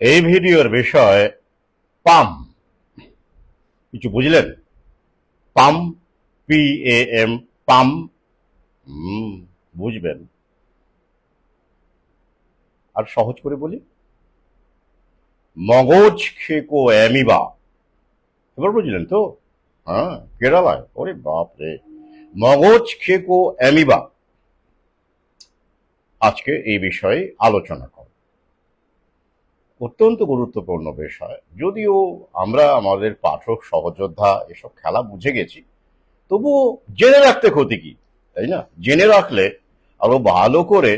এই ভিডিওর বিষয় পাম। কিছু বুঝলেন? পাম, PAM, পাম। বুঝবেন। আর সহজ করে বলি, মগজ খেকো অ্যামিবা। এবার বুঝলেন তো? হ্যাঁ, কেরালায়। ওরে বাপ রে, মগজ খেকো অ্যামিবা। আজকে এই বিষয়ে আলোচনা করব। অত্যন্ত গুরুত্বপূর্ণ বিষয়। যদিও আমরা আমাদের পাঠক সহযোদ্ধা এসব খেলা বুঝে গেছি, তবুও জেনে রাখতে ক্ষতি কি, তাই না? জেনে রাখলে আরো ভালো করে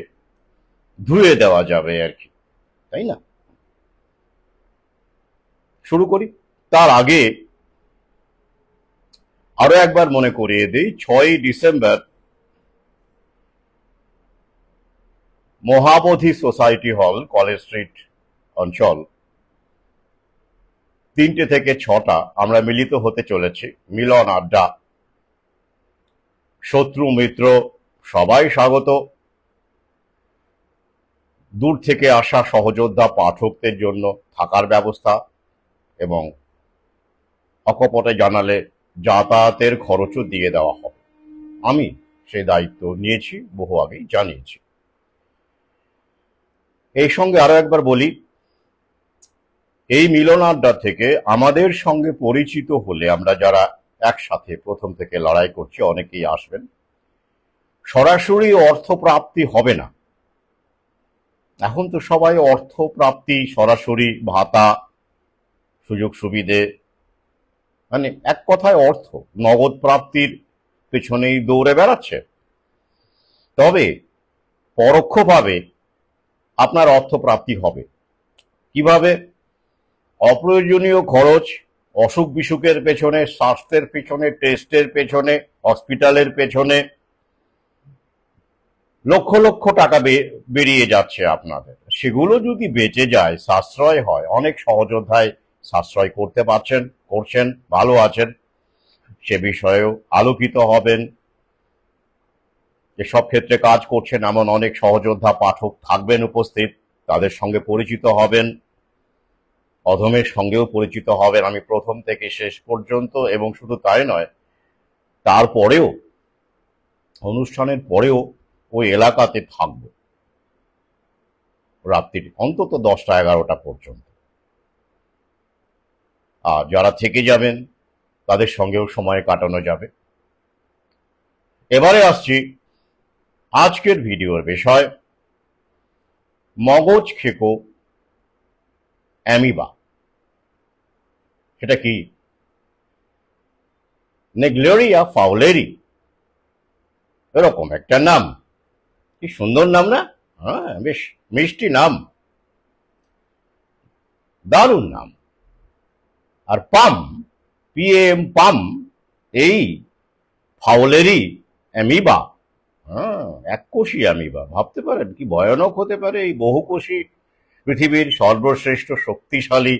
ধুয়ে দেওয়া যাবে আর কি, তাই না? শুরু করি। তার আগে আরো একবার মনে করিয়ে দিই, 6ই ডিসেম্বর মহাবোধি সোসাইটি হল, কলেজ স্ট্রিট অঞ্চল, 3টে থেকে 6টা আমরা মিলিত হতে চলেছি। মিলন আড্ডা। শত্রু মিত্র সবাই স্বাগত। দূর থেকে আসা সহযোদ্ধা পাঠকদের জন্য থাকার ব্যবস্থা এবং অকপটে জানালে যাতায়াতের খরচও দিয়ে দেওয়া হবে। আমি সেই দায়িত্ব নিয়েছি, বহু আগেই জানিয়েছি। এই সঙ্গে আরো একবার বলি, এই মিলন আড্ডা থেকে আমাদের সঙ্গে পরিচিত হলে, আমরা যারা একসাথে প্রথম থেকে লড়াই করছি, অনেকেই আসবেন। সরাসরি অর্থপ্রাপ্তি হবে না। এখন তো সবাই অর্থপ্রাপ্তি, সরাসরি ভাতা, সুযোগ সুবিধে, মানে এক কথায় অর্থ, নগদ প্রাপ্তির পেছনেই দৌড়ে বেড়াচ্ছে। তবে পরোক্ষভাবে আপনার অর্থপ্রাপ্তি হবে। কিভাবে? অপ্রয়োজনীয় খরচ, অসুখ বিসুখের পেছনে, স্বাস্থ্যের পেছনে, টেস্টের পেছনে, হসপিটালের পেছনে লক্ষ লক্ষ টাকা বেরিয়ে যাচ্ছে আপনাদের। সেগুলো যদি বেঁচে যায়, সাশ্রয় হয়, অনেক সহযোদ্ধায় সাশ্রয় করতে পারছেন, করছেন, ভালো আছেন, সে বিষয়েও আলোকিত হবেন। যেসব ক্ষেত্রে কাজ করছেন এমন অনেক সহযোদ্ধা পাঠক থাকবেন উপস্থিত, তাদের সঙ্গে পরিচিত হবেন, অধমের সঙ্গেও পরিচিত হবেন। আমি প্রথম থেকে শেষ পর্যন্ত, এবং শুধু তাই নয়, তারপরেও, অনুষ্ঠানের পরেও ওই এলাকাতে থাকব রাত্রির অন্তত 10টা 11টা পর্যন্ত। আর যারা থেকে যাবেন তাদের সঙ্গেও সময় কাটানো যাবে। এবারে আসছি আজকের ভিডিওর বিষয়, মগজ খেকো অ্যামিবা। সেটা কি? নেগলেরিয়া ফাউলেরি, এরকম একটা নাম। কি সুন্দর নাম না? হ্যাঁ, বেশ মিষ্টি নাম, দারুণ নাম। আর পাম, PAM, পাম, এই ফাউলেরি অ্যামিবা, হ্যাঁ, এককোষী অ্যামিবা। ভাবতে পারেন কি ভয়ানক হতে পারে এই বহুকোষী পৃথিবীর সর্বশ্রেষ্ঠ শক্তিশালী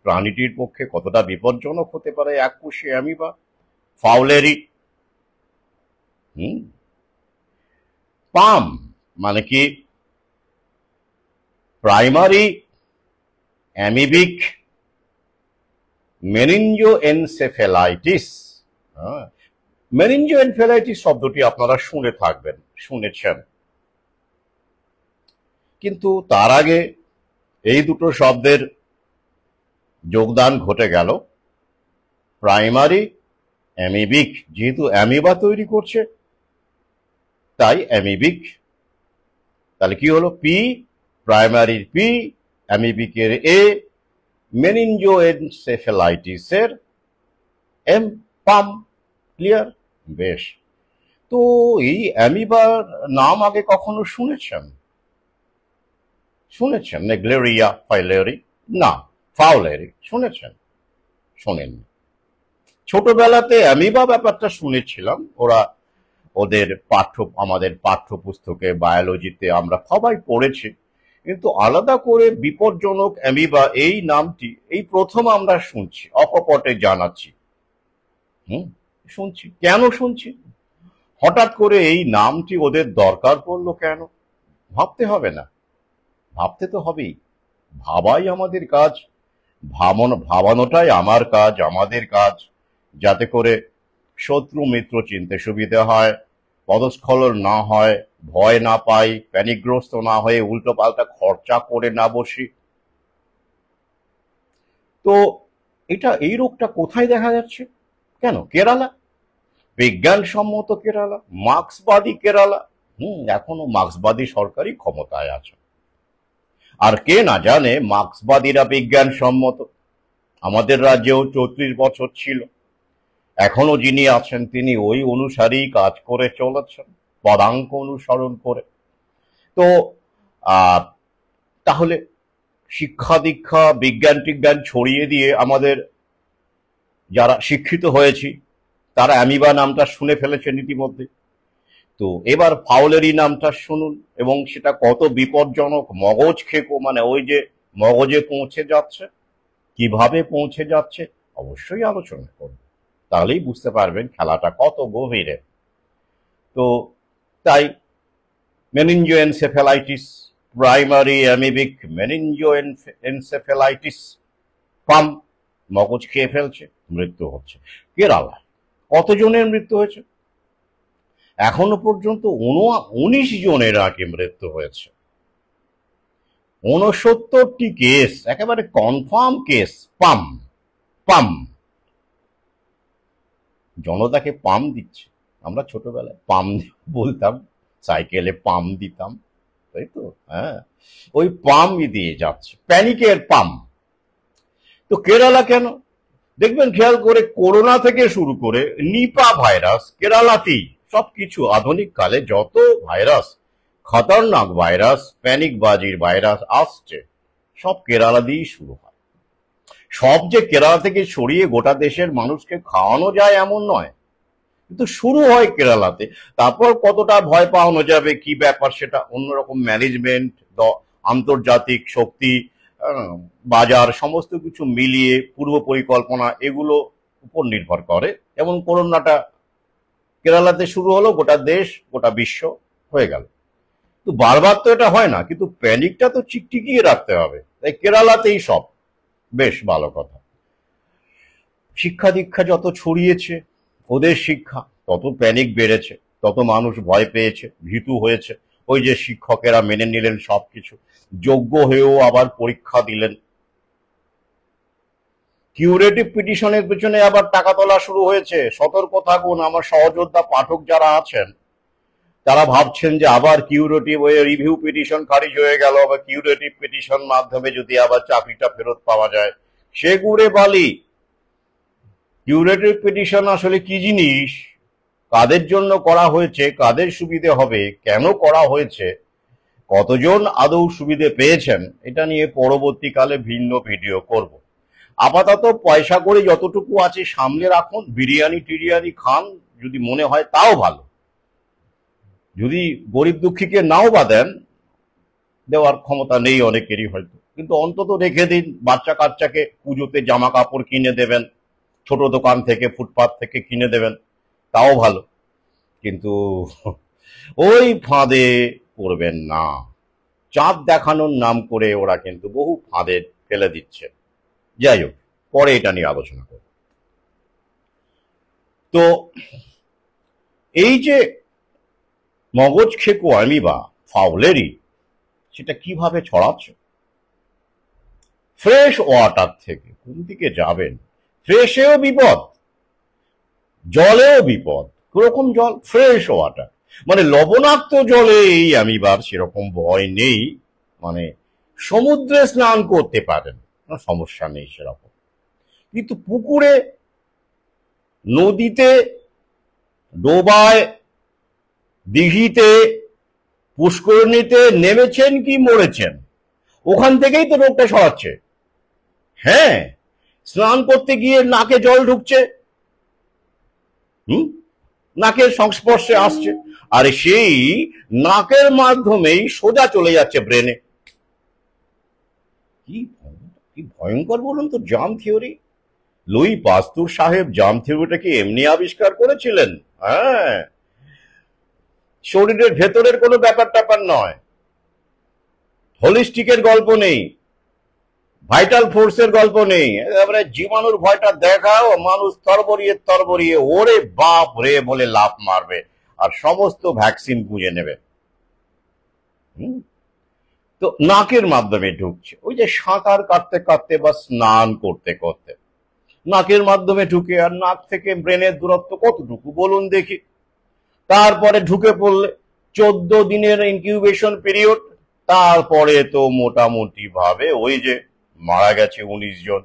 প্রাণীটির পক্ষে, কতটা বিপজ্জনক হতে পারে এককোষী অ্যামিবা ফাউলেরি। পাম মানে কি? Primary amoebic মেনিনজোএনসেফ্যালাইটিস। মেনিনজোএনসেফ্যালাইটিস শব্দটি আপনারা শুনে থাকবেন, শুনেছেন। কিন্তু তার আগে এই দুটো শব্দের যোগদান ঘটে গেল। প্রাইমারি অ্যামিবিক, যেহেতু অ্যামিবা তৈরি করছে তাই অ্যামিবিক। তাহলে কি হলো? পি, প্রাইমারির পি, অ্যামিবিকের এ, মেনিনজোএনসেফ্যালাইটিসের এম, পাম। ক্লিয়ার? বেশ। তো এই অ্যামিবার নাম আগে কখনো শুনেছেন? শুনেছেন নেগলেরিয়া ফাউলেরি? না, ফাউলেরি শুনেছেন? শোনেননি। ছোটবেলাতে অ্যামিবা ব্যাপারটা শুনেছিলাম, আমাদের পাঠ্যপুস্তকে, বায়োলজিতে আমরা সবাই পড়েছি, কিন্তু আলাদা করে বিপজ্জনক অ্যামিবা এই নামটি এই প্রথম আমরা শুনছি, অকপটে জানাচ্ছি। শুনছি। কেন শুনছি? হঠাৎ করে এই নামটি ওদের দরকার পড়লো কেন? ভাবতে হবে না? ভাবতে তো হবেই। ভাবাই আমাদের কাজ, ভাবানোটাই আমার কাজ, আমাদের কাজ, যাতে করে শত্রু মিত্র চিনতে সুবিধা হয়, পদস্খলন না হয়, ভয় না পাই, প্যানিকগ্রস্ত না হয়ে উল্টো পাল্টা খরচা করে না বসি। তো এই রোগটা কোথায় দেখা যাচ্ছে? কেন কেরালা? বিজ্ঞানসম্মত কেরালা, মার্ক্সবাদী কেরালা। এখনো মার্ক্সবাদী সরকারই ক্ষমতায় আছে। আর কে না জানে মার্ক্সবাদীরা বিজ্ঞানসম্মত। আমাদের রাজ্যেও 34 বছর ছিল, এখনো যিনি আছেন তিনি ওই অনুসারেই কাজ করে চলেছেন, পদাঙ্ক অনুসরণ করে। তো তাহলে শিক্ষা দীক্ষা বিজ্ঞান টিজ্ঞান ছড়িয়ে দিয়ে আমাদের যারা শিক্ষিত হয়েছি তারা অ্যামিবা নামটা শুনে ফেলেছেন ইতিমধ্যে। তো এবার ফাউলেরি নামটা শুনুন, এবং সেটা কত বিপজ্জনক, মগজ খেকো, মানে ওই যে মগজে পৌঁছে যাচ্ছে, কিভাবে পৌঁছে যাচ্ছে অবশ্যই আলোচনা করব, তাহলেই বুঝতে পারবেন খেলাটা কত গভীরে। তো তাই মেনিনজোএনসেফ্যালাইটিস, প্রাইমারি অ্যামিবিক মেনিনজোএনসেফ্যালাইটিস, পাম, মগজ খেয়ে ফেলছে, মৃত্যু হচ্ছে। কেরালায় কতজনের মৃত্যু হয়েছে? এখনো পর্যন্ত 19 জনের আগে মৃত্যু হয়েছে। 69টি কেস, একেবারে কনফার্ম কেস। পাম পাম, জনতাকে পাম দিচ্ছে। আমরা ছোটবেলায় পাম বলতাম, সাইকেলে পাম দিতাম, তাই তো? হ্যাঁ, ওই পামই দিয়ে যাচ্ছে, প্যানিকের পাম। তো কেরালা কেন? দেখবেন খেয়াল করে, করোনা থেকে শুরু করে নিপা ভাইরাস কেরালাতেই। সবকিছু আধুনিক কালে যত ভাইরাস, খতরনাক ভাইরাস, প্যানিকবাজির ভাইরাস আসছে, সব কেরালা দিয়েই শুরু হয়। সব যে কেরালা থেকে ছড়িয়ে গোটা দেশের মানুষকে খাওয়ানো যায় এমন নয়, কিন্তু শুরু হয় কেরালাতে। তারপর কতটা ভয় পাওয়ানো যাবে, কি ব্যাপার, সেটা অন্যরকম ম্যানেজমেন্ট, আন্তর্জাতিক শক্তি, বাজার, সমস্ত কিছু মিলিয়ে পূর্ব পরিকল্পনা, এগুলো উপর নির্ভর করে। যেমন করোনাটা কেরালাতে শুরু হলো, গোটা দেশ গোটা বিশ্ব হয়ে গেল। তো বারবার তো এটা হয় না, কিন্তু প্যানিকটা তো চিকটিকিয়ে রাখতে হবে, তাই কেরালাতেই সব। বেশ ভালো কথা। শিক্ষা দীক্ষা যত ছড়িয়েছে, ওদের শিক্ষা, তত প্যানিক বেড়েছে, তত মানুষ ভয় পেয়েছে, ভীতু হয়েছে। ওই যে শিক্ষকেরা মেনে নিলেন সবকিছু, যোগ্য হয়েও আবার পরীক্ষা দিলেন। কিউরেটিভ পিটিশনের পেছনে আবার টাকা তোলা শুরু হয়েছে। সতর্ক থাকুন, আমার সহযোদ্ধা পাঠক যারা আছেন তারা ভাবছেন যে আবার কিউরেটিভ হয়ে রিভিউ পিটিশন খারিজ হয়ে গেল, বা কিউরেটিভ পিটিশন মাধ্যমে যদি আবার চাকরিটা ফেরত পাওয়া যায়, সে গুড়ে বালি। কিউরেটিভ পিটিশন আসলে কি জিনিস, কাদের জন্য করা হয়েছে, কাদের সুবিধে হবে, কেন করা হয়েছে, কতজন আদৌ সুবিধে পেয়েছেন, এটা নিয়ে পরবর্তীকালে ভিন্ন ভিডিও করব। আপাতত পয়সা করে যতটুকু আছে সামলে রাখুন, বিরিয়ানি টিরিয়ানি খান যদি মনে হয়, তাও ভালো। যদি গরিব দুঃখীকে নাও বা দেন, দেওয়ার ক্ষমতা নেই অনেকেরই হয়তো, কিন্তু অন্তত রেখে দিন। বাচ্চা কাচ্চাকে পুজোতে জামা কাপড় কিনে দেবেন, ছোট দোকান থেকে, ফুটপাত থেকে কিনে দেবেন, তাও ভালো। কিন্তু ওই ফাঁদে পড়বেন না। চাঁদ দেখানোর নাম করে ওরা কিন্তু বহু ফাঁদে ফেলে দিচ্ছে। যাই হোক, পরে এটা নিয়ে আলোচনা করব। তো এই যে মগজ খেকো অ্যামিবা ফাউলেরি, সেটা কিভাবে ছড়াচ্ছে? ফ্রেশ ওয়াটার থেকে। কোন দিকে যাবেন? ফ্রেশেও বিপদ, জলেও বিপদ। কিরকম জল? ফ্রেশ ওয়াটার, মানে লবণাক্ত জলে এই অ্যামিবার সেরকম ভয় নেই। মানে সমুদ্রে স্নান করতে পারেন, সমস্যা নেই সেরকম। কিন্তু পুকুরে, নদীতে, ডোবায়, দিঘিতে, পুষ্করণীতে নেমেছেন কি মরেছেন, ওখান থেকেই তো রোগটা ছড়াচ্ছে। হ্যাঁ, স্নান করতে গিয়ে নাকে জল ঢুকছে, নাকের সংস্পর্শে আসছে, আর সেই নাকের মাধ্যমেই সোজা চলে যাচ্ছে ব্রেনে। কি ভয়ঙ্কর বলুন তো জার্ম থিওরি। লুই পাস্তুর সাহেব জার্ম থিওরিটাকে এমনি আবিষ্কার করেছিলেন। হ্যাঁ, শরীরের ভেতরের কোনো ব্যাপার ট্যাপার নয়, হোলিস্টিকের গল্প নেই। ভাইটাল ফোর্সের গল্প নেই, এবারে জীবাণুর ভয়টা দেখাও, মানুষ তরবরিয়ে ওরে বাপ রে বলে লাফ মারবে আর সমস্ত ভ্যাকসিন গুঁজে নেবে। তো নাকের মাধ্যমে ঢুকছে, ওই যে সাঁতার কাটতে কাটতে বা স্নান করতে করতে নাকের মাধ্যমে ঢুকে, আর নাক থেকে ব্রেনের দূরত্ব কতটুকু বলুন দেখি। তারপরে ঢুকে পড়লে 14 দিনের ইনকিউবেশন পিরিয়ড, তারপরে তো মোটামুটি ভাবে ওই যে মারা গেছে 19 জন,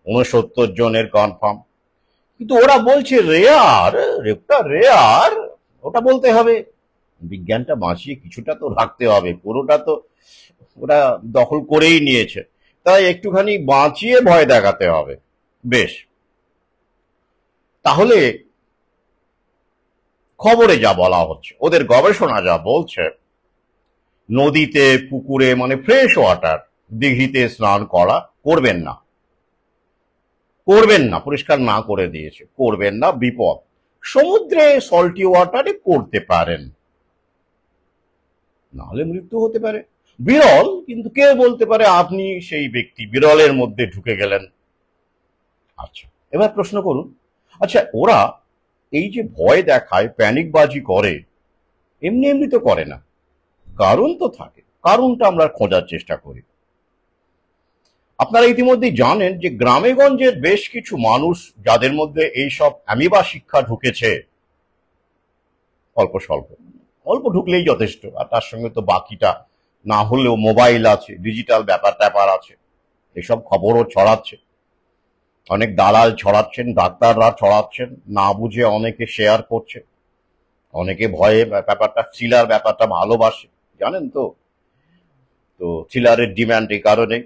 69 জনের কনফার্ম। কিন্তু ওরা বলছে রেয়ার, রেয়ার, ওটা বলতে হবে, বিজ্ঞানটা বাঁচিয়ে কিছুটা তো রাখতে হবে, পুরোটা তো ওরা দখল করেই নিয়েছে, তাই একটুখানি বাঁচিয়ে ভয় দেখাতে হবে। বেশ, তাহলে খবরে যা বলা হচ্ছে, ওদের গবেষণা যা বলছে, নদীতে পুকুরে মানে ফ্রেশ ওয়াটার, দিঘিতে স্নান করবেন না, পরিষ্কার না করে দিয়েছে, করবেন না, বিপদ। সমুদ্রে সল্টি ওয়াটারে করতে পারেন, নাহলে মৃত্যু হতে পারে। বিরল, কিন্তু কে বলতে পারে আপনি সেই ব্যক্তি বিরলের মধ্যে ঢুকে গেলেন। আচ্ছা, এবার প্রশ্ন করুন, আচ্ছা ওরা এই যে ভয় দেখায়, প্যানিকবাজি করে, এমনি এমনি তো করে না, কারণ তো থাকে, কারণটা আমরা খোঁজার চেষ্টা করি। আপনারা ইতিমধ্যেই জানেন যে গ্রামে গঞ্জের বেশ কিছু মানুষ যাদের মধ্যে এইসব অ্যামিবা শিক্ষা ঢুকেছে, অল্প স্বল্প, অল্প ঢুকলেই যথেষ্ট, আর তার সঙ্গে তো বাকিটা না হলেও মোবাইল আছে, ডিজিটাল ব্যাপার ট্যাপার আছে, এসব খবরও ছড়াচ্ছে, অনেক দালাল ছড়াচ্ছেন, ডাক্তাররা ছড়াচ্ছেন, না বুঝে অনেকে শেয়ার করছে, অনেকে ভয়ে ব্যাপারটা, থ্রিলার ব্যাপারটা ভালোবাসে, জানেন তো, তো থ্রিলারের ডিমান্ড এই কারণে,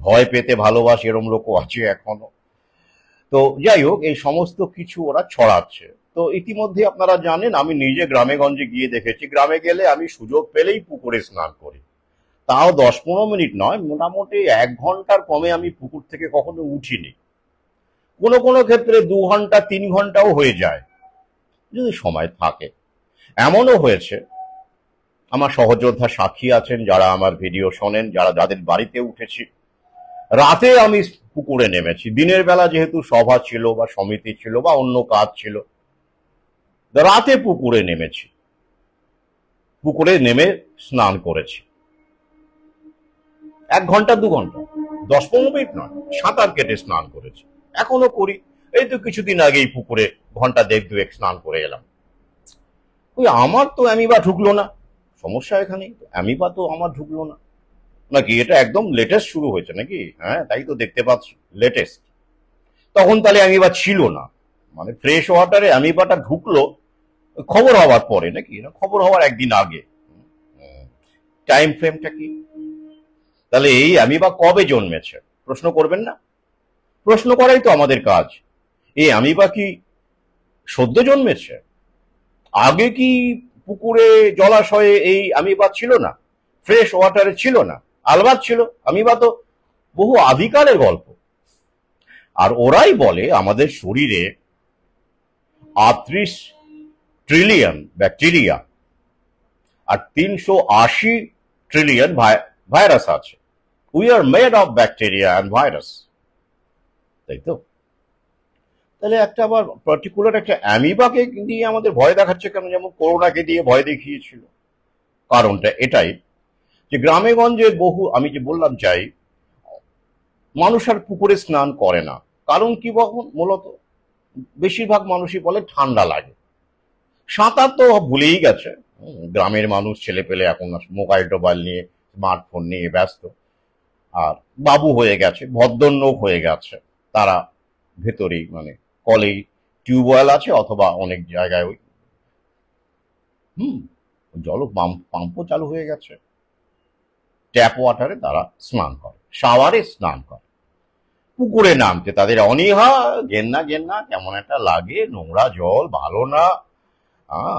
ভয় পেতে ভালোবাসে, এরম লোকও আছে এখনো। তো যাই হোক, এই সমস্ত কিছু ওরা ছড়াচ্ছে। তো ইতিমধ্যে আপনারা জানেন, আমি নিজে গ্রামে গঞ্জে গিয়ে দেখেছি, গ্রামে গেলে আমি সুযোগ পেলেই পুকুরে স্নান করি, তাও 10-15 মিনিট নয়, মোটামুটি 1 ঘন্টার কমে আমি পুকুর থেকে কখনো উঠিনি। কোনো কোনো ক্ষেত্রে 2 ঘন্টা 3 ঘন্টাও হয়ে যায় যদি সময় থাকে। এমনও হয়েছে, আমার সহযোদ্ধা সাক্ষী আছেন যারা আমার ভিডিও শোনেন, যাদের বাড়িতে উঠেছি, রাতে আমি পুকুরে নেমেছি, দিনের বেলা যেহেতু সভা ছিল বা সমিতি ছিল বা অন্য কাজ ছিল, রাতে পুকুরে নেমেছি, পুকুরে নেমে স্নান করেছি, 1 ঘন্টা 2 ঘন্টা, 10-15 মিনিট নয়, সাঁতার কেটে স্নান করেছি, এখনো করি। এই তো কিছুদিন আগেই পুকুরে ঘন্টা 1.5-2 স্নান করে এলাম। ওই আমার তো অ্যামিবা ঢুকলো না, সমস্যা এখানেই, অ্যামিবা তো আমার ঢুকলো না নাকি, এটা একদম লেটেস্ট শুরু হয়েছে নাকি? হ্যাঁ, তাই তো দেখতে পাচ্ছি, লেটেস্ট। তখন তাহলে অ্যামিবা ছিল না, মানে ফ্রেশ ওয়াটারে অ্যামিবাটা ঢুকলো খবর হওয়ার পরে নাকি, না খবর হওয়ার একদিন আগে? টাইম ফ্রেমটা কি? তাহলে এই অ্যামিবা কবে জন্মেছে প্রশ্ন করবেন না? প্রশ্ন করাই তো আমাদের কাজ। এই অ্যামিবা কি সদ্য জন্মেছে? আগে কি পুকুরে জলাশয়ে এই অ্যামিবা ছিল না? ফ্রেশ ওয়াটারে ছিল না? আলবাত ছিল, অ্যামিবা তো বহু আদিকালের গল্প। আর ওরাই বলে আমাদের শরীরে 38 ট্রিলিয়ন ব্যাকটেরিয়া আর 380 ট্রিলিয়ন ভাইরাস আছে। We are made of bacteria and virus, তাই তো? তাহলে একটা আবার পার্টিকুলার একটা অ্যামিবাকে দিয়ে আমাদের ভয় দেখাচ্ছে কেন? যেমন করোনাকে দিয়ে ভয় দেখিয়েছিল। কারণটা এটাই যে গ্রামে গঞ্জে বহু, আমি যে বললাম চাই, মানুষ আর পুকুরে স্নান করে না। কারণ কি মূলত বেশিরভাগ মানুষই বলে ঠান্ডা লাগে। সাঁতার তো ভুলেই গেছে গ্রামের মানুষ, ছেলে পেলে এখন মোবাইল টোবাইল নিয়ে, স্মার্টফোন নিয়ে ব্যস্ত, আর বাবু হয়ে গেছে, ভদ্রলোক হয়ে গেছে, তারা ভেতরেই মানে কলেই টিউবওয়েল আছে অথবা অনেক জায়গায় ওই জল পাম্পও চালু হয়ে গেছে, ট্যাপ ওয়াটারে তারা স্নান করে, শাওয়ারে স্নান করে। পুকুরে নামতে তাদের অনীহা, ঘেন্না কেমন একটা লাগে, নোংরা জল, ভালো না,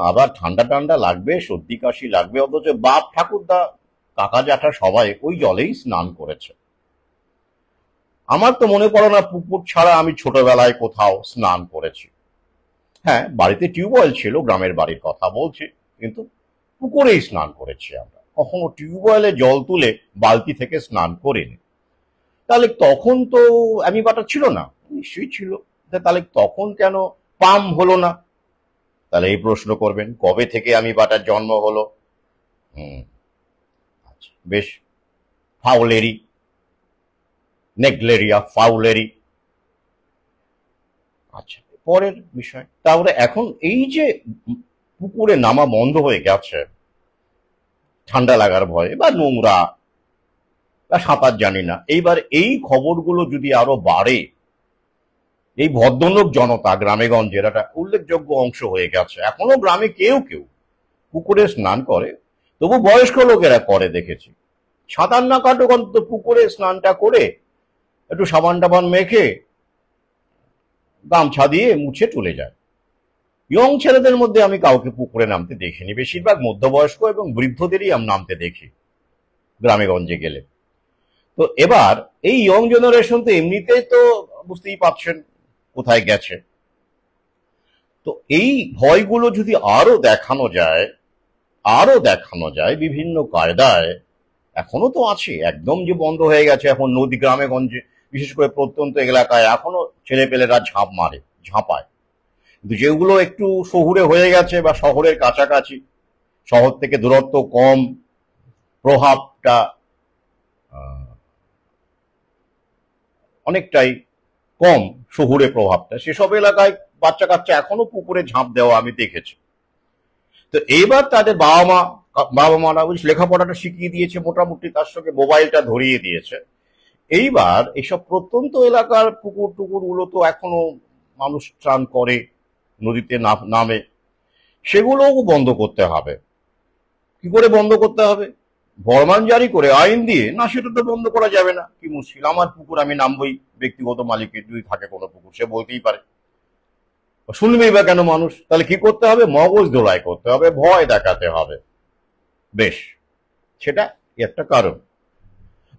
আবার ঠান্ডা ঠান্ডা লাগবে, সর্দি কাশি লাগবে, অথচ বাপ ঠাকুরদা কাকা জ্যাঠা সবাই ওই জলেই স্নান করেছে। আমার তো মনে পড়ে না পুকুর ছাড়া আমি ছোটবেলায় কোথাও স্নান করেছি। হ্যাঁ, বাড়িতে টিউবওয়েল ছিল, গ্রামের বাড়ির কথা বলছি, কিন্তু পুকুরেই স্নান করেছি আমরা, কখনো টিউবওয়েলে জল তুলে বালতি থেকে স্নান করিনি। তাহলে তখন তো অ্যামিবাটা ছিল না, নিশ্চয়ই ছিল। তাহলে তখন কেন পাম হলো না? তাহলে এই প্রশ্ন করবেন, কবে থেকে অ্যামিবাটার জন্ম হলো? আচ্ছা, বেশ, ফাউলেরি, নেগলেরিয়া ফাউলেরি। আচ্ছা, পরের বিষয়, তাহলে এখন এই যে পুকুরে নামা বন্ধ হয়ে গেছে ঠান্ডা লাগার ভয়ে বা নোংরা বা সাঁতার জানি না, এইবার এই খবরগুলো যদি আরো বাড়ে, এই ভদ্রলোক জনতা গ্রামেগঞ্জের একটা উল্লেখযোগ্য অংশ হয়ে গেছে, এখনো গ্রামে কেউ কেউ পুকুরে স্নান করে, তবু বয়স্ক লোকেরা করে দেখেছি। সাঁতার না কাটুক অন্তত পুকুরে স্নানটা করে একটু সাবান টাবান মেখে গামছা দিয়ে মুছে চলে যায়। ইয়ং ছেলেদের মধ্যে আমি কাউকে পুকুরে নামতে দেখিনি, বেশিরভাগ মধ্যবয়স্ক এবং বৃদ্ধদেরই আমি নামতে দেখি গ্রামেগঞ্জে গেলে। তো এবার এই ইয়ং জেনারেশন তো এমনিতেই তো বুঝতেই পারছেন কোথায় গেছে। তো এই ভয়গুলো যদি আরো দেখানো যায় বিভিন্ন কায়দায়, এখনো তো আছে, একদম যে বন্ধ হয়ে গেছে এখন নদী গ্রামে গঞ্জে বিশেষ করে প্রত্যন্ত এলাকায় এখনো ছেলেপেলেরা ঝাঁপায়, কিন্তু যেগুলো একটু শহুরে হয়ে গেছে বা শহরের কাছাকাছি, শহর থেকে দূরত্ব কম, প্রভাবটা অনেকটাই কম, শহুরে প্রভাবটা, সেসব এলাকায় বাচ্চা কাচ্চা এখনো পুকুরে ঝাঁপ দেওয়া আমি দেখেছি। তো এইবার তাদের বাবা মারা লেখাপড়াটা শিখিয়ে দিয়েছে মোটামুটি, তার সঙ্গে মোবাইলটা ধরিয়ে দিয়েছে। এইবার এইসব প্রত্যন্ত এলাকার পুকুর টুকুর গুলো তো এখনো মানুষ স্নান করে, নদীতে নামে, সেগুলোও বন্ধ করতে হবে। কি করে বন্ধ করতে হবে? ফরমান জারি করে, আইন দিয়ে? না, সেটা তো বন্ধ করা যাবে না, কি মুশকিল, আমার পুকুর আমি নামবই, ব্যক্তিগত মালিকের যদি থাকে কোনো পুকুর সে বলতেই পারে, শুনবেই বা কেন মানুষ? তাহলে কি করতে হবে? মগজ ধোলাই করতে হবে, ভয় দেখাতে হবে। বেশ, সেটা একটা কারণ।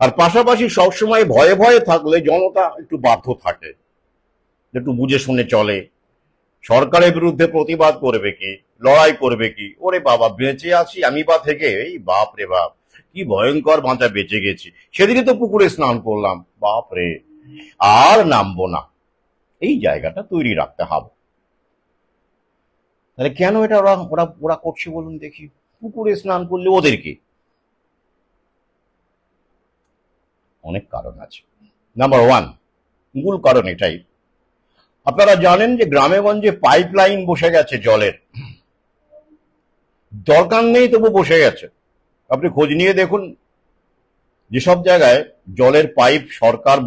আর পাশাপাশি সবসময় ভয়ে ভয়ে থাকলে জনতা একটু বাধ্য থাকে, একটু বুঝে শুনে চলে। সরকারের বিরুদ্ধে প্রতিবাদ করবে কি, লড়াই করবে কি, ওরে বাবা বেঁচে আছি আমি বা থেকে, এই বাপ রে বাপ কি ভয়ঙ্কর বাঁচা, বেঁচে গেছি, সেদিকে তো পুকুরে স্নান করলাম, বাপ রে আর নামবো না, এই জায়গাটা তৈরি রাখতে হবে। তাহলে কেন এটা ওরা করছে বলুন দেখি? পুকুরে স্নান করলে ওদের কি? অনেক কারণ আছে। নাম্বার 1, মূল কারণ এটাই, আপনারা জানেন যে গ্রামে গঞ্জে পাইপ লাইন বসে গেছে জলের, দরকার নেই তবু বসে গেছে। আপনি খোঁজ নিয়ে দেখুন, যেসব জায়গায় জলের পাইপ সরকার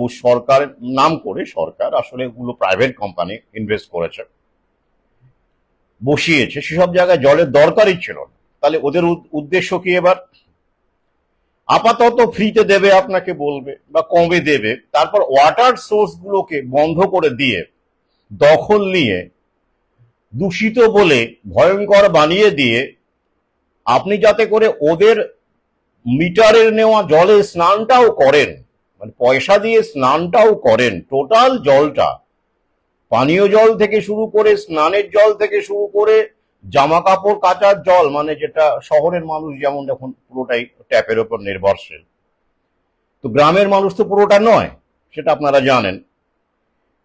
নাম করে, সরকার আসলে এগুলো প্রাইভেট কোম্পানি ইনভেস্ট করেছে, বসিয়েছে, সেসব জায়গায় জলের দরকারই ছিল না। তাহলে ওদের উদ্দেশ্য কি? এবার আপাতত ফ্রিতে দেবে, আপনাকে বলবে বা কমে দেবে, তারপর ওয়াটার সোর্স গুলোকে বন্ধ করে দিয়ে, দখল নিয়ে, দূষিত বলে ভয়ঙ্কর বানিয়ে দিয়ে, আপনি যাতে করে ওদের মিটারের নেওয়া জলে স্নানটাও করেন, মানে পয়সা দিয়ে স্নানটাও করেন, টোটাল জলটা, পানীয় জল থেকে শুরু করে, স্নানের জল থেকে শুরু করে, জামা কাপড় কাচার জল, মানে যেটা শহরের মানুষ যেমন এখন পুরোটাই ট্যাপের উপর নির্ভরশীল, তো গ্রামের মানুষ তো পুরোটা নয়, সেটা আপনারা জানেন।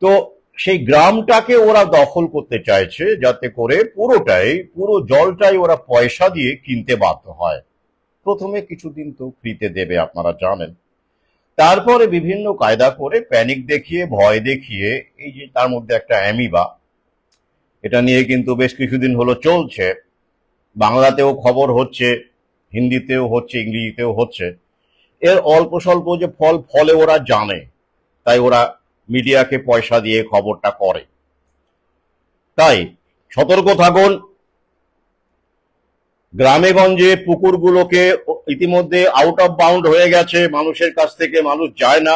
তো সেই গ্রামটাকে ওরা দখল করতে চাইছে, যাতে করে পুরো জলটাই ওরা পয়সা দিয়ে কিনতে বাধ্য হয়। প্রথমে কিছুদিন তো ফ্রিতে দেবে, আপনারা জানেন, তারপরে বিভিন্ন কায়দা করে, প্যানিক দেখিয়ে, ভয় দেখিয়ে, এই যে তার মধ্যে একটা অ্যামিবা, এটা নিয়ে কিন্তু বেশ কিছুদিন হলো চলছে, বাংলাতেও খবর হচ্ছে, হিন্দিতেও হচ্ছে, ইংরেজিতেও হচ্ছে। এর অল্প স্বল্প যে ফলে ওরা জানে, তাই ওরা মিডিয়াকে পয়সা দিয়ে খবরটা করে। তাই সতর্ক থাকুন। গ্রামে গঞ্জে পুকুরগুলোকে ইতিমধ্যে আউট অফ বাউন্ড হয়ে গেছে, মানুষের কাছ থেকে মানুষ যায় না।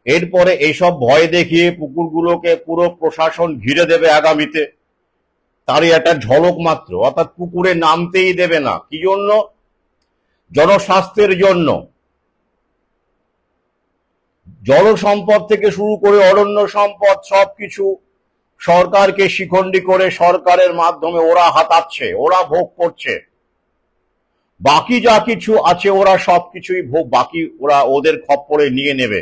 এরপরে এইসব ভয় দেখিয়ে পুকুরগুলোকে পুরো প্রশাসন ঘিরে দেবে আগামীতে, তারই একটা ঝলক মাত্র, অর্থাৎ পুকুরে নামতেই দেবে না। কি জন্য? জনস্বাস্থ্যের জন্য। জল সম্পদ থেকে শুরু করে অরণ্য সম্পদ সবকিছু সরকারকে শিখণ্ডী করে, সরকারের মাধ্যমে ওরা হাতাচ্ছে, ওরা ভোগ করছে। বাকি যা কিছু আছে ওরা সবকিছুই বাকি ওরা ওদের খপ্পরে নিয়ে নেবে।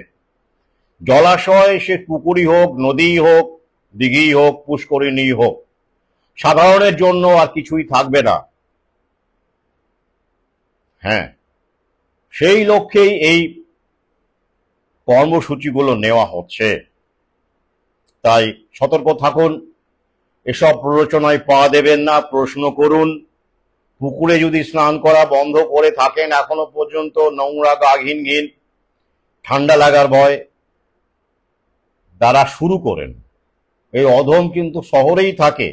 জলাশয় সে পুকুরই হোক, নদীই হোক, দিঘি হোক, পুষ্করিণী হোক, সাধারণের জন্য আর কিছুই থাকবে না। হ্যাঁ, সেই লক্ষ্যেই এই কর্মসূচিগুলো নেওয়া হচ্ছে। তাই সতর্ক থাকুন, এসব প্ররোচনায় পা দেবেন না, প্রশ্ন করুন। পুকুরে যদি স্নান করা বন্ধ করে থাকেন এখনো পর্যন্ত, নোংরা গা ঘিন ঘিন, ঠান্ডা লাগার ভয়, দ্বারা শুরু করেন। এই অধম কিন্তু শহরেই থাকে,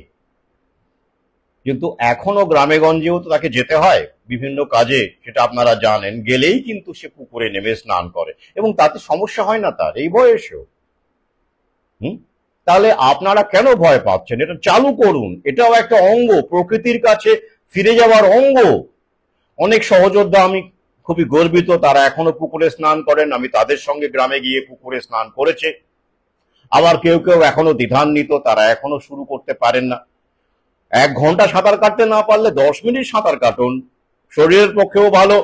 কিন্তু এখনো গ্রামে গঞ্জেও তো তাকে যেতে হয় বিভিন্ন কাজে, সেটা আপনারা জানেন। গেলেই কিন্তু সে পুকুরে নেমে স্নান করে এবং তাতে সমস্যা হয় না তার এই বয়সেও। তাহলে আপনারা কেন ভয় পাচ্ছেন? এটা চালু করুন, এটাও একটা অঙ্গ, প্রকৃতির কাছে ফিরে যাওয়ার অঙ্গ। অনেক সহযোদ্ধা, আমি খুবই গর্বিত, তারা এখনো পুকুরে স্নান করেন। আমি তাদের সঙ্গে গ্রামে গিয়ে পুকুরে স্নান করেছে। আবার কেউ কেউ এখনো দ্বিধান্বিত, তারা এখনো শুরু করতে পারেন না। 1 ঘন্টা সাঁতার কাটতে না পারলে 10 মিনিট সাঁতার কাটুন, শরীরের পক্ষেও ভালো।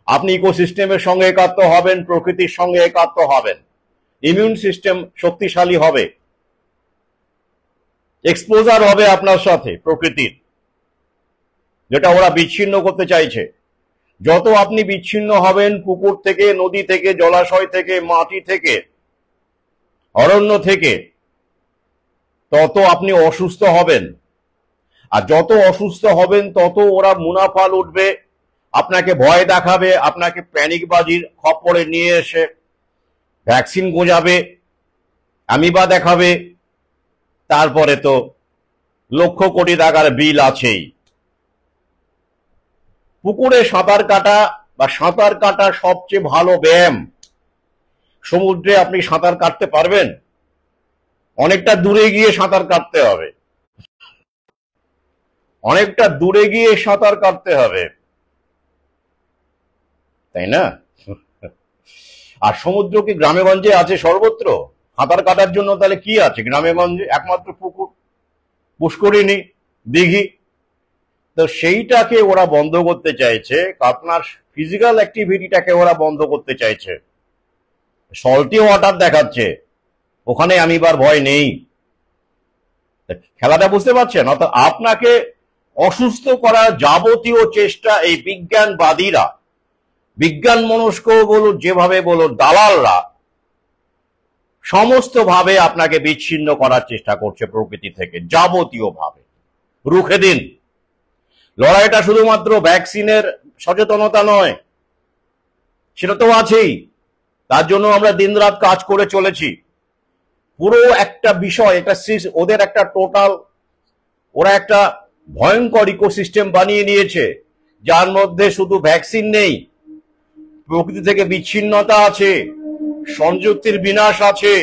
আপনি ইকোসিস্টেমের সঙ্গে একাত্ম হবেন, প্রকৃতির সঙ্গে একাত্ম হবেন, ইমিউন সিস্টেম শক্তিশালী হবে, এক্সপোজার হবে আপনার সাথে প্রকৃতির, যেটা ওরা বিচ্ছিন্ন করতে চাইছে। যত আপনি বিচ্ছিন্ন হবেন পুকুর থেকে, নদী থেকে, জলাশয় থেকে, মাটি থেকে, অরণ্য থেকে, তত আপনি অসুস্থ হবেন। আর যত অসুস্থ হবেন তত ওরা মুনাফা লুটবে, আপনাকে ভয় দেখাবে, আপনাকে প্যানিকবাজির খপ্পরে নিয়ে এসে ভ্যাকসিন গোঁজাবে, অ্যামিবা দেখাবে, তারপরে তো লক্ষ কোটি টাকার বিল আছেই। পুকুরে সাঁতার কাটা বা সাঁতার কাটা সবচেয়ে ভালো ব্যায়াম। সমুদ্রে আপনি সাঁতার কাটতে পারবেন? অনেকটা দূরে গিয়ে সাঁতার কাটতে হবে, অনেকটা দূরে গিয়ে সাঁতার কাটতে হবে, তাই না? আর সমুদ্র কি গ্রামে গঞ্জে আছে সর্বত্র? সাঁতার কাটার জন্য তাহলে কি আছে গ্রামে গঞ্জে? একমাত্র পুকুর, পুষ্করিণী, দিঘি। তো সেইটাকে ওরা বন্ধ করতে চাইছে, আপনার ফিজিক্যাল অ্যাক্টিভিটিটাকে ওরা বন্ধ করতে চাইছে। সল্টি ওয়াটার দেখাচ্ছে, ওখানে অ্যামিবার ভয় নেই। খেলাটা বুঝতে পারছেন? অর্থাৎ আপনাকে অসুস্থ করার যাবতীয় চেষ্টা এই বিজ্ঞানবাদীরা, বিজ্ঞান মনস্ক বলুন, যেভাবে বলুন, দালালরা সমস্ত ভাবে আপনাকে বিচ্ছিন্ন করার চেষ্টা করছে প্রকৃতি থেকে, যাবতীয় ভাবে। রুখে দিন। লড়াইটা শুধুমাত্র ভ্যাকসিনের সচেতনতা নয়, সেটা তো আছেই, তার জন্য আমরা দিনরাত কাজ করে চলেছি। পুরো একটা বিষয়, এটা ওদের একটা টোটাল, ওরা একটা ভয়ঙ্কর ইকোসিস্টেম বানিয়ে নিয়েছে, যার মধ্যে শুধু ভ্যাকসিন নেই, প্রকৃতি থেকে বিচ্ছিন্নতা আছে, সংযুক্তির বিনাশ আছে,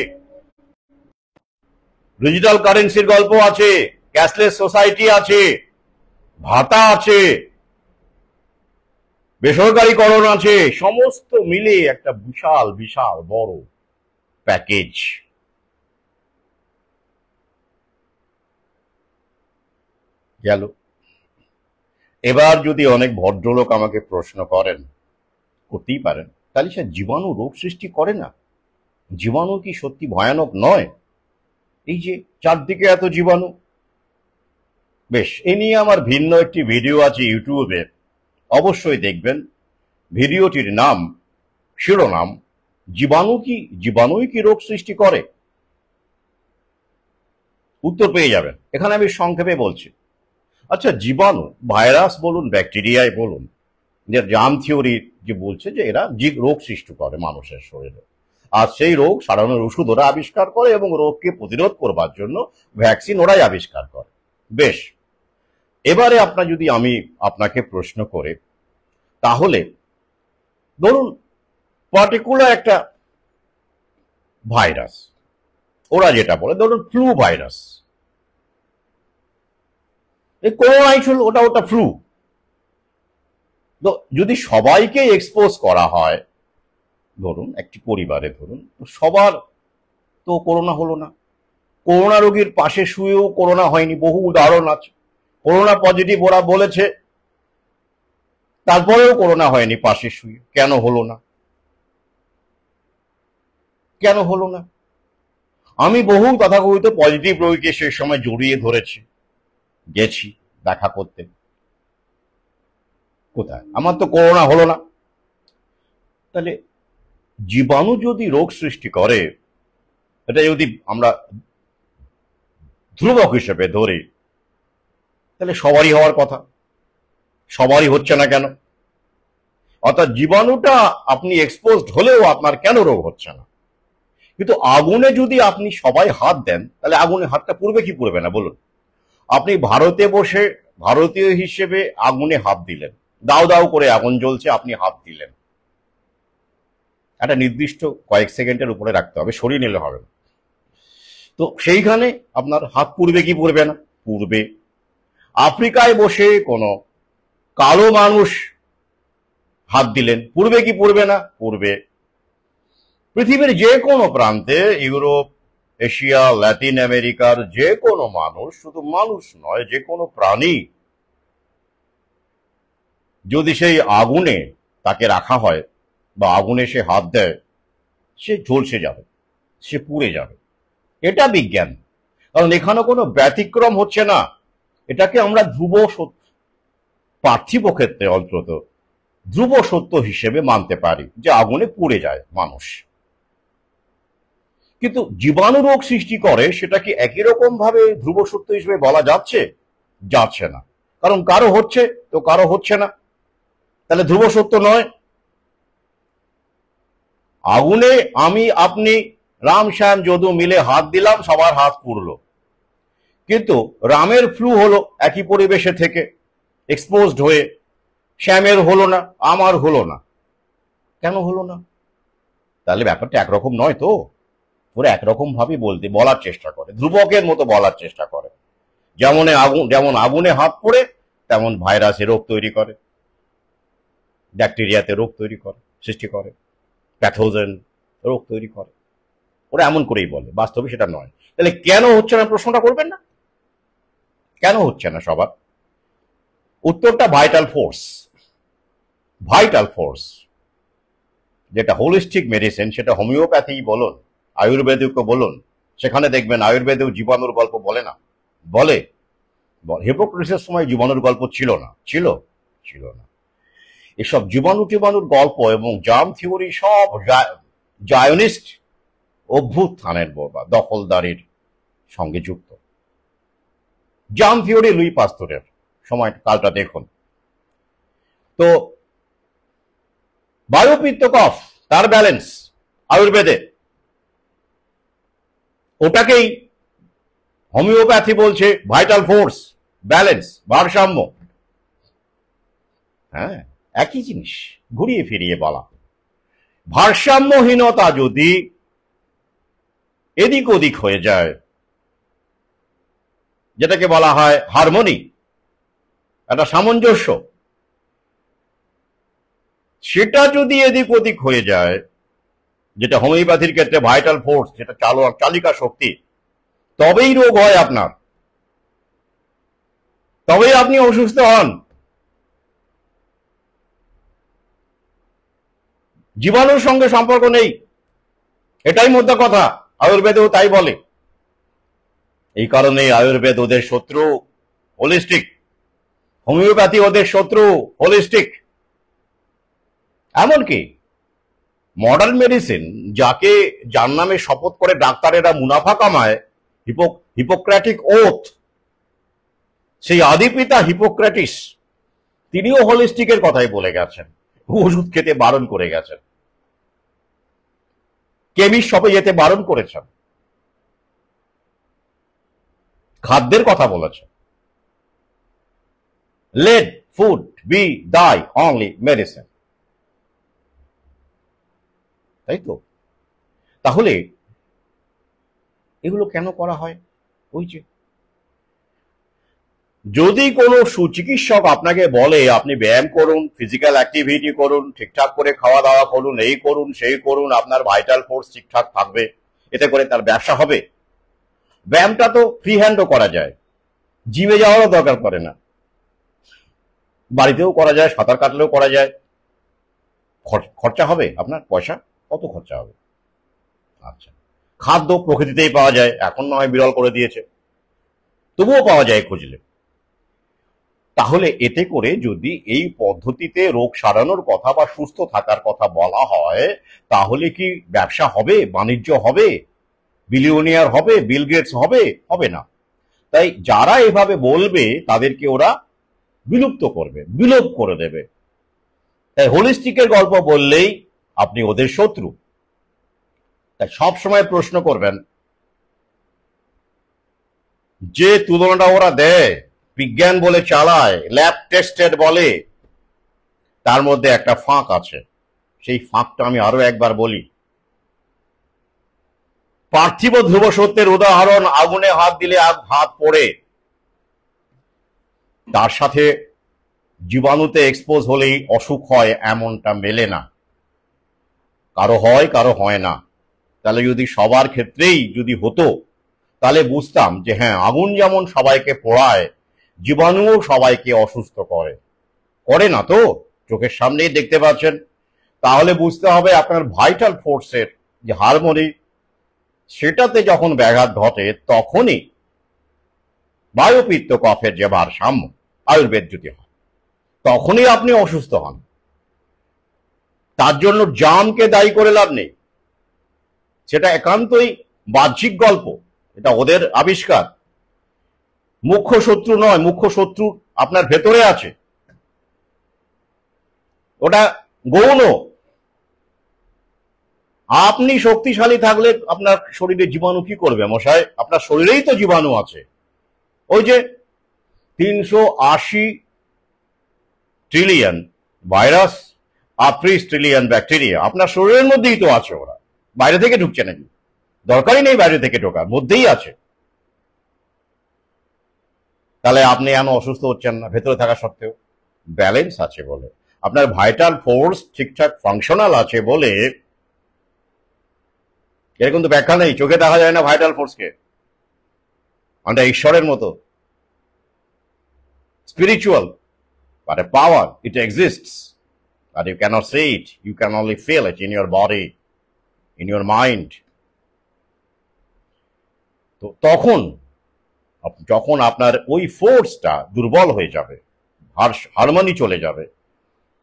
ডিজিটাল কারেন্সির গল্প আছে, ক্যাশলেস সোসাইটি আছে, ভাতা আছে, বেসরকারীকরণ আছে, সমস্ত মিলে একটা বিশাল বিশাল বড় প্যাকেজ। গেল। এবার যদি অনেক ভদ্রলোক আমাকে প্রশ্ন করেন, করতেই পারেন, তাহলে সে জীবাণু রোগ সৃষ্টি করে না? জীবাণু কি সত্যি ভয়ানক নয়? এই যে চারদিকে এত জীবাণু। বেশ, এ নিয়ে আমার ভিন্ন একটি ভিডিও আছে ইউটিউবে, অবশ্যই দেখবেন। ভিডিওটির নাম, শিরোনাম, জীবাণুই কি রোগ সৃষ্টি করে? উত্তর পেয়ে যাবেন। এখানে আমি সংক্ষেপে বলছি। আচ্ছা, জীবাণু, ভাইরাস বলুন, ব্যাকটেরিয়ায় বলুন, যে জার্ম থিওরি যে বলছে যে এরা রোগ সৃষ্টি করে মানুষের শরীরে, আর সেই রোগ সারানোর ওষুধ ওরা আবিষ্কার করে এবং রোগকে প্রতিরোধ করবার জন্য ভ্যাকসিন ওরাই আবিষ্কার করে। বেশ, এবারে আমি আপনাকে প্রশ্ন করে, তাহলে ধরুন পার্টিকুলার একটা ভাইরাস, ওরা যেটা বলে, ধরুন ফ্লু ভাইরাস, এই করোনাই ছিল, ওটা ফ্লু। তো যদি সবাইকে এক্সপোজ করা হয়, ধরুন একটি পরিবারে, ধরুন সবার তো করোনা হলো না, করোনা রোগীর পাশে শুয়েও করোনা হয়নি, বহু উদাহরণ আছে। করোনা পজিটিভ ওরা বলেছে, তারপরেও করোনা হয়নি পাশে শুয়ে, কেন হলো না? কেন হলো না? আমি বহু তথাকথিত পজিটিভ রোগীকে সেই সময় জড়িয়ে ধরেছি, গেছি দেখা করতে। কোথায়? আমার তো করোনা হলো না। তাহলে জীবাণু যদি রোগ সৃষ্টি করে, এটা যদি আমরা ধ্রুবক হিসেবে ধরি, তাহলে সবারই হওয়ার কথা, সবারই হচ্ছে না কেন? অর্থাৎ জীবাণুটা আপনি এক্সপোজড হলেও আপনার কেন রোগ হচ্ছে না? কিন্তু আগুনে যদি আপনি সবাই হাত দেন, তাহলে আগুনে হাতটা পুড়বে কি পুড়বে না বলুন? আপনি ভারতে বসে ভারতীয় হিসেবে আগুনে হাত দিলেন, দাও দাও করে আগুন জ্বলছে, আপনি হাত দিলেন, একটা নির্দিষ্ট কয়েক সেকেন্ডের উপরে রাখতে হবে, সরিয়ে নিলে হবে না। তো সেইখানে আপনার হাত পুড়বে কি পুড়বে না? পুড়বে। আফ্রিকায় বসে কোনো কালো মানুষ হাত দিলেন, পুড়বে কি পুড়বে না? পুড়বে। পৃথিবীর যে কোনো প্রান্তে, ইউরোপ, এশিয়া, ল্যাটিন আমেরিকার যে কোনো মানুষ, শুধু মানুষ নয়, যে কোনো প্রাণী যদি সেই আগুনে তাকে রাখা হয় বা আগুনে সে হাত দেয়, সে ঝলসে যাবে, সে পুড়ে যাবে। এটা বিজ্ঞান। কারণ এখানে কোনো ব্যতিক্রম হচ্ছে না। এটাকে আমরা ধ্রুব সত্য, পার্থিব ক্ষেত্রে অন্তত ধ্রুব সত্য হিসেবে মানতে পারি যে আগুনে পুড়ে যায় মানুষ। কিন্তু জীবাণু রোগ সৃষ্টি করে, সেটা কি একই রকম ভাবে ধ্রুব সত্য হিসেবে বলা যাচ্ছে? যাচ্ছে না। কারণ কারো হচ্ছে তো কারো হচ্ছে না, তাহলে ধ্রুব সত্য নয়। আগুনে আমি আপনি রাম শ্যাম যদু মিলে হাত দিলাম, সবার হাত পুড়লো, কিন্তু রামের ফ্লু হলো একই পরিবেশে থেকে, এক্সপোজড হয়ে, শ্যামের হলো না, আমার হলো না। কেন হলো না? তাহলে ব্যাপারটা একরকম নয় তো। ওরা একরকম ভাবে বলার চেষ্টা করে, ধ্রুবকের মতো বলার চেষ্টা করে। যেমন আগুনে হাত পড়ে, তেমন ভাইরাসে রোগ তৈরি করে, ব্যাকটেরিয়াতে রোগ তৈরি করে, সৃষ্টি করে, প্যাথোজেন রোগ তৈরি করে। ওরা এমন করেই বলে, বাস্তবে সেটা নয়। তাহলে কেন হচ্ছে না প্রশ্নটা করবেন না? কেন হচ্ছে না সবার? উত্তরটা ভাইটাল ফোর্স। ভাইটাল ফোর্স যেটা হোলিস্টিক মেডিসিন, সেটা হোমিওপ্যাথি বলুন, আয়ুর্বেদিকও বলুন, সেখানে দেখবেন আয়ুর্বেদেও জীবাণুর গল্প বলে না? বলে। হিপোক্রেসিসের সময় জীবাণুর গল্প ছিল না? ছিল না। এসব জীবাণুর গল্প এবং জার্ম থিওরি সব জায়নিস্ট অভ্যুত্থানের বা দখলদারির সঙ্গে যুক্ত। জার্ম থিওরি লুই পাস্তুরের সময় কালটা দেখুন তো। বায়ুপিত্ত কফ, তার ব্যালেন্স আয়ুর্বেদে, ওটাকেই হোমিওপ্যাথি বলছে ভাইটাল ফোর্স, ব্যালেন্স, ভারসাম্য। হ্যাঁ, একই জিনিস ঘুরিয়ে ফিরিয়ে বলা। ভারসাম্যহীনতা যদি এদিক ওদিক হয়ে যায়, যেটাকে বলা হয় হারমোনি, একটা সামঞ্জস্য, সেটা যদি এদিক ওদিক হয়ে যায়, যেটা হোমিওপ্যাথির ক্ষেত্রে ভাইটাল ফোর্স, যেটা চালিকা শক্তি, তবেই রোগ হয় আপনার, তবেই আপনি অসুস্থ হন। জীবাণুর সঙ্গে সম্পর্ক নেই, এটাই মোদ্দা কথা। আয়ুর্বেদেও তাই বলে। এই কারণে আয়ুর্বেদ ওদের শত্রু, হোলিস্টিক। হোমিওপ্যাথি ওদের শত্রু, হোলিস্টিক। এমনকি মডার্ন মেডিসিন, যার নামে শপথ করে ডাক্তারেরা মুনাফা কামায়, হিপোক্রেটিক ওথ, সেই আদিপিতা হিপোক্রেটিস, তিনিও হোলিস্টিকের কথাই বলে গেছেন, ওষুধ খেতে বারণ করে গেছেন, কেমিস্ট শপে যেতে বারণ করেছেন, খাদ্যের কথা বলেছেন। লেট ফুড বি দাই অনলি মেডিসিন, তাই তো? তাহলে এগুলো কেন করা হয়? ওই যে, যদি কোনো সুচিকিৎসক আপনাকে বলে আপনি ব্যায়াম করুন, ফিজিক্যাল অ্যাক্টিভিটি করুন, ঠিকঠাক করে খাওয়া দাওয়া করুন, এই করুন সেই করুন, আপনার ভাইটাল ফোর্স ঠিকঠাক থাকবে, এতে করে তার ব্যবসা হবে। ব্যায়ামটা তো ফ্রি হ্যান্ডও করা যায়, জিমে যাওয়ারও দরকার পড়ে না, বাড়িতেও করা যায়, সাঁতার কাটলেও করা যায়। খরচা হবে আপনার পয়সা, কত খরচা হবে? আচ্ছা, খাদ্য প্রকৃতিতেই পাওয়া যায়, এখন না হয় বিরল করে দিয়েছে, তবুও পাওয়া যায় খুঁজলে। তাহলে এতে করে যদি এই পদ্ধতিতে রোগ সারানোর কথা বা সুস্থ থাকার কথা বলা হয়, তাহলে কি ব্যবসা হবে, বাণিজ্য হবে, বিলিয়নিয়ার হবে, বিল গেটস হবে? হবে না। তাই যারা এভাবে বলবে তাদেরকে ওরা বিলুপ্ত করবে, বিলোপ করে দেবে। তাই হোলিস্টিকের গল্প বললেই আপনি ওদের শত্রু। তাই সব সময় প্রশ্ন করবেন, যে তুলনাটা ওরা দেয়, বিজ্ঞান বলে চালায়, ল্যাব টেস্টেড বলে, তার মধ্যে একটা ফাঁক আছে। সেই ফাঁকটা আমি আরো একবার বলি। পার্থিব ধ্রুব সত্যের উদাহরণ, আগুনে হাত দিলে হাত পড়ে, তার সাথে জীবাণুতে এক্সপোজ হলেই অসুখ হয় এমনটা মেলে না। কারো হয়, কারো হয় না। তাহলে যদি সবার ক্ষেত্রেই যদি হতো, তাহলে বুঝতাম যে হ্যাঁ, আগুন যেমন সবাইকে পোড়ায়, জীবাণুও সবাইকে অসুস্থ করে। করে না তো, চোখের সামনেই দেখতে পাচ্ছেন। তাহলে বুঝতে হবে আপনার ভাইটাল ফোর্সের যে হারমোনি, সেটাতে যখন ব্যাঘাত ঘটে, তখনই বায়ুপিত্ত কফের যে ভারসাম্য, আয়ুর্বেদ যদি হয়, তখনই আপনি অসুস্থ হন। তার জন্য জামকে দায়ী করে লাভ নেই। সেটা একান্তই বাহ্যিক গল্প, এটা ওদের আবিষ্কার। মুখ্য শত্রু নয়, মুখ্য শত্রু আপনার ভেতরে আছে, ওটা গৌণ। আপনি শক্তিশালী থাকলে আপনার শরীরে জীবাণু কি করবে মশাই? আপনার শরীরেই তো জীবাণু আছে। ওই যে 380 ট্রিলিয়ন ভাইরাস আর 30 ট্রিলিয়ন ব্যাকটেরিয়া আপনার শরীরের মধ্যেই তো আছে। ওরা বাইরে থেকে ঢুকছে নাকি? দরকারই নেই বাইরে থেকে ঢোকার, মধ্যেই আছে। তাহলে আপনি এমন অসুস্থ হচ্ছেন না ভেতরে থাকা সত্ত্বেও। ব্যালেন্স আছে বলে, আপনার ভাইটাল ফোর্স ঠিকঠাক ফাংশনাল আছে বলে। এর কিন্তু ব্যাখ্যা নেই, চোখে দেখা যায় না ভাইটাল ফোর্সকে, আমরা ঈশ্বরের মতো spiritual, but a power, it exists, but you cannot see it, you can only feel it in your body, in your mind. তো তখন যখন আপনার ওই ফোর্সটা দুর্বল হয়ে যাবে, হারমোনি চলে যাবে,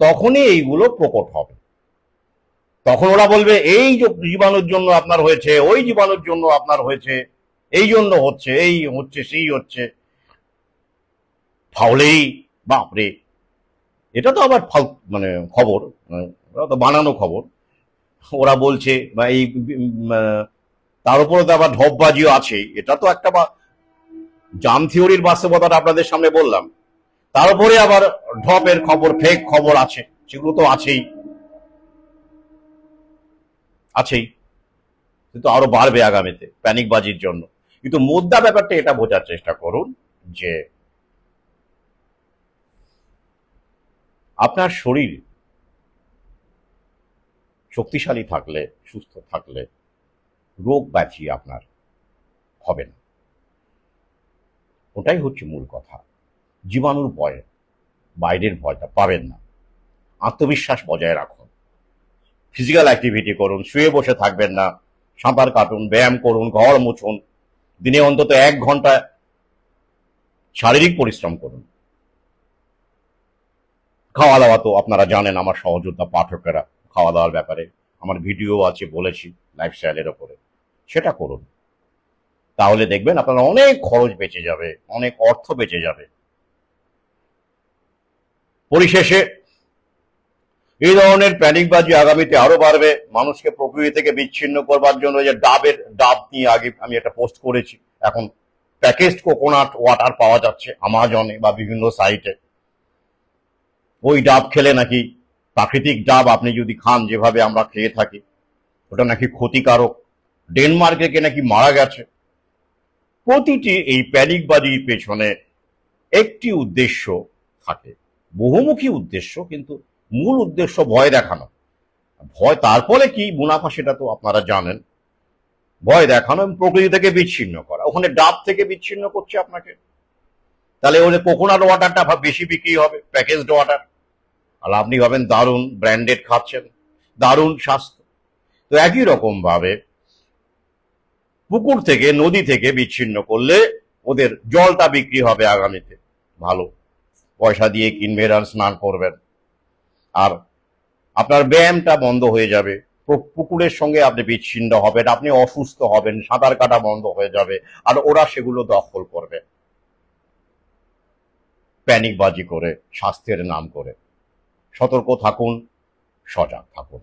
তখনই এইগুলো প্রকট হবে। তখন ওরা বলবে এই জীবাণুর জন্য আপনার হয়েছে, ওই জীবাণুর জন্য আপনার হয়েছে, এই জন্য হচ্ছে, এই হচ্ছে, সেই হচ্ছে। ফাউলেই বাপরে, এটা তো আবার মানে খবর, ওরা তো বানানো খবর ওরা বলছে, বা এই তার উপরে তো আবার ঢপবাজিও আছে। এটা তো একটা জাম থিওরির বাস্তবতাটা আপনাদের সামনে বললাম, তার উপরে আবার ঢপের খবর, ফেক খবর আছে, সেগুলো তো আছেই আছেই, কিন্তু আরো বাড়বে আগামীতে প্যানিকবাজির জন্য। কিন্তু মুদ্রা ব্যাপারটা এটা বোঝার চেষ্টা করুন যে আপনার শরীর শক্তিশালী থাকলে, সুস্থ থাকলে রোগ ব্যাধি আপনার হবে না। ওটাই হচ্ছে মূল কথা। জীবাণুর ভয়, বাইরের ভয়টা পাবেন না। আত্মবিশ্বাস বজায় রাখুন, ফিজিক্যাল অ্যাক্টিভিটি করুন, শুয়ে বসে থাকবেন না, সাঁতার কাটুন, ব্যায়াম করুন, ঘর মুছুন, দিনে অন্তত 1 ঘন্টা শারীরিক পরিশ্রম করুন। খাওয়া দাওয়া তো আপনারা জানেন, আমার সহযোদ্ধা পাঠকেরা খাওয়া দাওয়ার ব্যাপারে আমার ভিডিও আছে, বলেছি লাইফস্টাইলের ওপরে, সেটা করুন। তাহলে দেখবেন আপনার অনেক খরচ বেঁচে যাবে, অনেক অর্থ বেঁচে যাবে। পরিশেষে এই ধরনের প্যানিকবাজি আগামীতে আরো বাড়বে। মানুষকে প্রকৃতি থেকে বিচ্ছিন্ন করবার জন্য যে ডাব নিয়ে আগে আমি একটা পোস্ট করেছি, এখন প্যাকেজড কোকোনাট ওয়াটার পাওয়া যাচ্ছে আমাজনে বা বিভিন্ন সাইটে। ওই ডাব খেলে নাকি, প্রাকৃতিক ডাব আপনি যদি খান যেভাবে আমরা খেয়ে থাকি, ওটা নাকি ক্ষতিকারক। ডেনমার্কে নাকি মারা গেছে। প্রতিটি এই প্যানিকবাজির পেছনে একটি উদ্দেশ্য থাকে, বহুমুখী উদ্দেশ্য, কিন্তু মূল উদ্দেশ্য ভয় দেখানো। ভয়, তারপরে কি মুনাফা সেটা তো আপনারা জানেন। ভয় দেখানো এবং প্রকৃতি থেকে বিচ্ছিন্ন করা। ওখানে ডাব থেকে বিচ্ছিন্ন করছে আপনাকে, তাহলে ওদের কোকোনাট ওয়াটারটা বেশি বিক্রি হবে, প্যাকেজড ওয়াটার, আর আপনি ভাবেন দারুণ ব্র্যান্ডেড খাচ্ছেন, দারুণ স্বাস্থ্য। তো একই রকম ভাবে পুকুর থেকে নদী থেকে বিচ্ছিন্ন করলে ওদের জলটা বিক্রি হবে আগামীতে, ভালো পয়সা দিয়ে কিনবেন আর স্নান করবেন, আর আপনার ব্যায়ামটা বন্ধ হয়ে যাবে, পুকুরের সঙ্গে আপনি বিচ্ছিন্ন হবেন, আপনি অসুস্থ হবেন, সাঁতার কাটা বন্ধ হয়ে যাবে, আর ওরা সেগুলো দখল করবে প্যানিকবাজি করে, স্বাস্থ্যের নাম করে। সতর্ক থাকুন, সজাগ থাকুন।